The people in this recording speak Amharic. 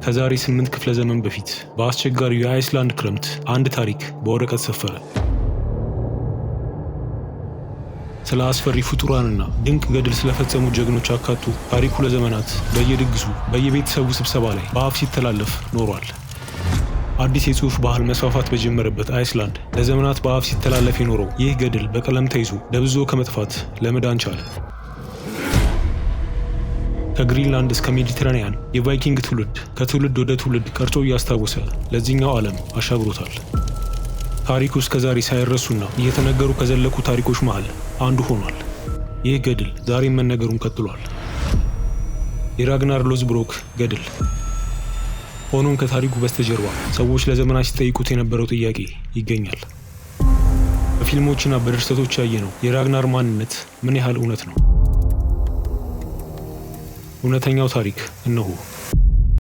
ከዛሬ 8 ክፍለ ዘመን በፊት በአስቸጋሪው የአይስላንድ ክረምት አንድ ታሪክ በወረቀት ሰፈረ። ስለ አስፈሪ ፍጡራንና ድንቅ ገድል ስለፈጸሙ ጀግኖች አካቶ ታሪኩ ለዘመናት በየድግሱ በየቤተሰቡ ስብሰባ ላይ በአፍ ሲተላለፍ ኖሯል። አዲስ የጽሑፍ ባህል መስፋፋት በጀመረበት አይስላንድ ለዘመናት በአፍ ሲተላለፍ የኖረው ይህ ገድል በቀለም ተይዞ ደብዞ ከመጥፋት ለመዳን ቻለ። ከግሪንላንድ እስከ ሜዲትራኒያን የቫይኪንግ ትውልድ ከትውልድ ወደ ትውልድ ቀርጾ እያስታወሰ ለዚህኛው ዓለም አሻግሮታል። ታሪኩ እስከዛሬ ሳይረሱና እየተነገሩ ከዘለቁ ታሪኮች መሃል አንዱ ሆኗል። ይህ ገድል ዛሬም መነገሩን ቀጥሏል። የራግናር ሎዝብሮክ ገድል። ሆኖም ከታሪኩ በስተጀርባ ሰዎች ለዘመናት ሲጠይቁት የነበረው ጥያቄ ይገኛል። በፊልሞችና በድርሰቶች ያየነው የራግናር ማንነት ምን ያህል እውነት ነው? እውነተኛው ታሪክ እነሆ።